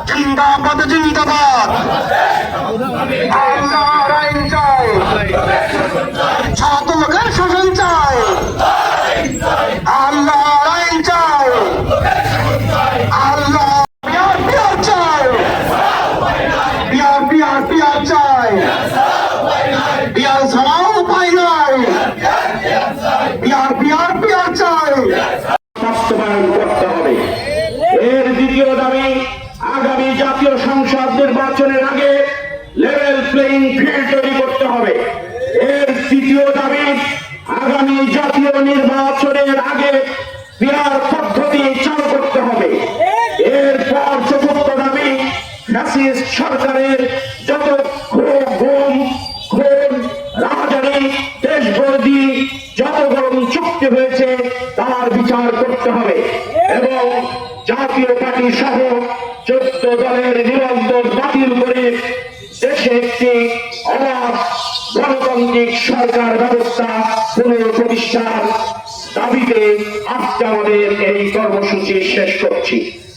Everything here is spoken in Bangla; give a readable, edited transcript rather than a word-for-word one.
জিন্দাবাদ জিন্দাবাদ আল্লাহর আইন চাই, ছাত্রদের শাসন চাই, আল্লাহর আইন চাই, আল্লাহ বিআর চাই, বিআর চাই, বিআর ছাড়াও উপায় নাই, বিআর চাই, বাস্তবায়ন করতে হবে। এর দ্বিতীয় দাবি, আগামী জাতীয় সংসদ নির্বাচনের আগে লেভেল প্লেইং ফিল্ড তৈরি করতে হবে। এর তৃতীয় দাবি, আগামী জাতীয় নির্বাচনের আগে পিআর পদ্ধতি চালু করতে হবে। এরপর চতুর্থ দাবি, ফ্যাসিস্ট সরকারের যত খুন, রাজধানী, দেশবর্দী যত গরম চুক্তি হয়েছে তার বিচার করতে হবে এবং জাতীয় পার্টি সহ 14 দলের নিবন্ধন বাতিল করে দেশে একটি অবাধ গণতান্ত্রিক সরকার ব্যবস্থা পুনঃপ্রতিষ্ঠার দাবিতে আজকে আমাদের এই কর্মসূচি শেষ করছি।